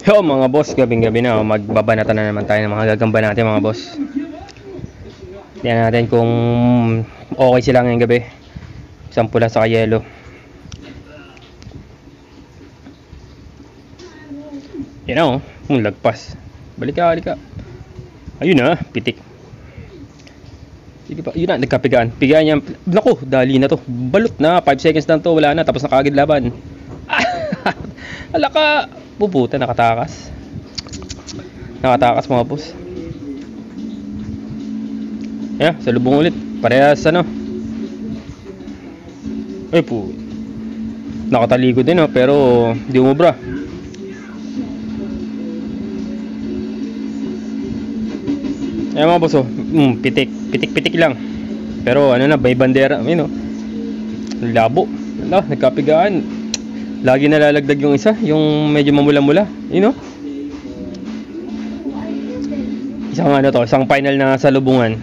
Yo mga boss, gabing-gabi na, magbabanatan na naman tayo ng mga gagamba natin mga boss. Tingnan natin kung okay sila ngayong gabi. Isang pula sa yelo. Yan o, lagpas. Balik ka. Ayun na, pitik. Sige pa, yun na, nagkapigaan. Pigaan niya. Naku, dali na to. Balot na, 5 seconds lang to, wala na, tapos na kaagad laban. Alaka. Puputa, nakatakas mga boss. Yeah, salubong ulit. Parehas ano. Ay po. Nakatalikod din pero di umubra. Ayan mga boss pitik lang. Pero ano na, may bandera. Ayun labo. Nagkapigaan. Lagi nalalagdag yung isa, yung medyo mamula-mula, Isang final na salubungan.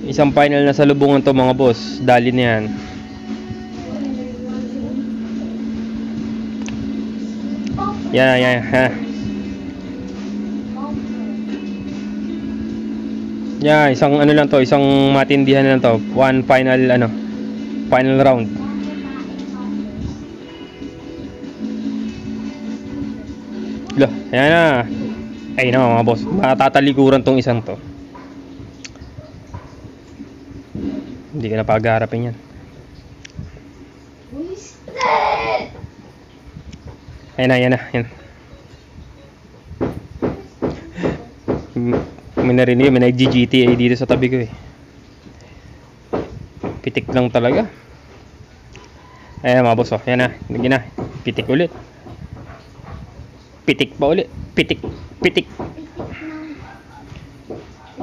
Isang final na salubungan to mga boss. Dali na yan. Yan. Yeah, isang ano lang to, isang matindihan lang to. One final final round. Ayan na. Ay na mga boss, matatalikuran tong isang to. Hindi ka na pag-aarapin yan. Ayan. May narinig, may nag-GTA dito sa tabi ko Pitik lang talaga. Ayan mga boss, yan na. Lagyan na. Pitik ulit. Pitik pa ulit. Pitik.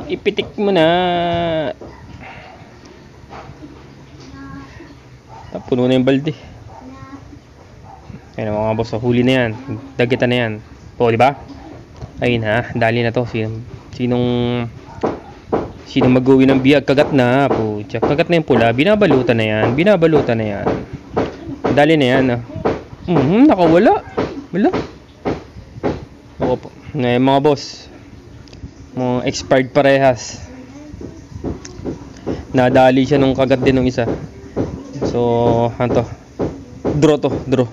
Ipitik mo na. Puno na yung balde. Ayun mga boss, huli na yan. Dagitan na yan. Di ba? Ayun dali na to. Sinong mag-uwi ng biyag? Kagat na. Kagat na yung pula. Binabalutan na yan. Dali na yan. Nakawala. Wala. Mga boss, mga expired parehas. Nadali siya nung kagat din ng isa. So, draw.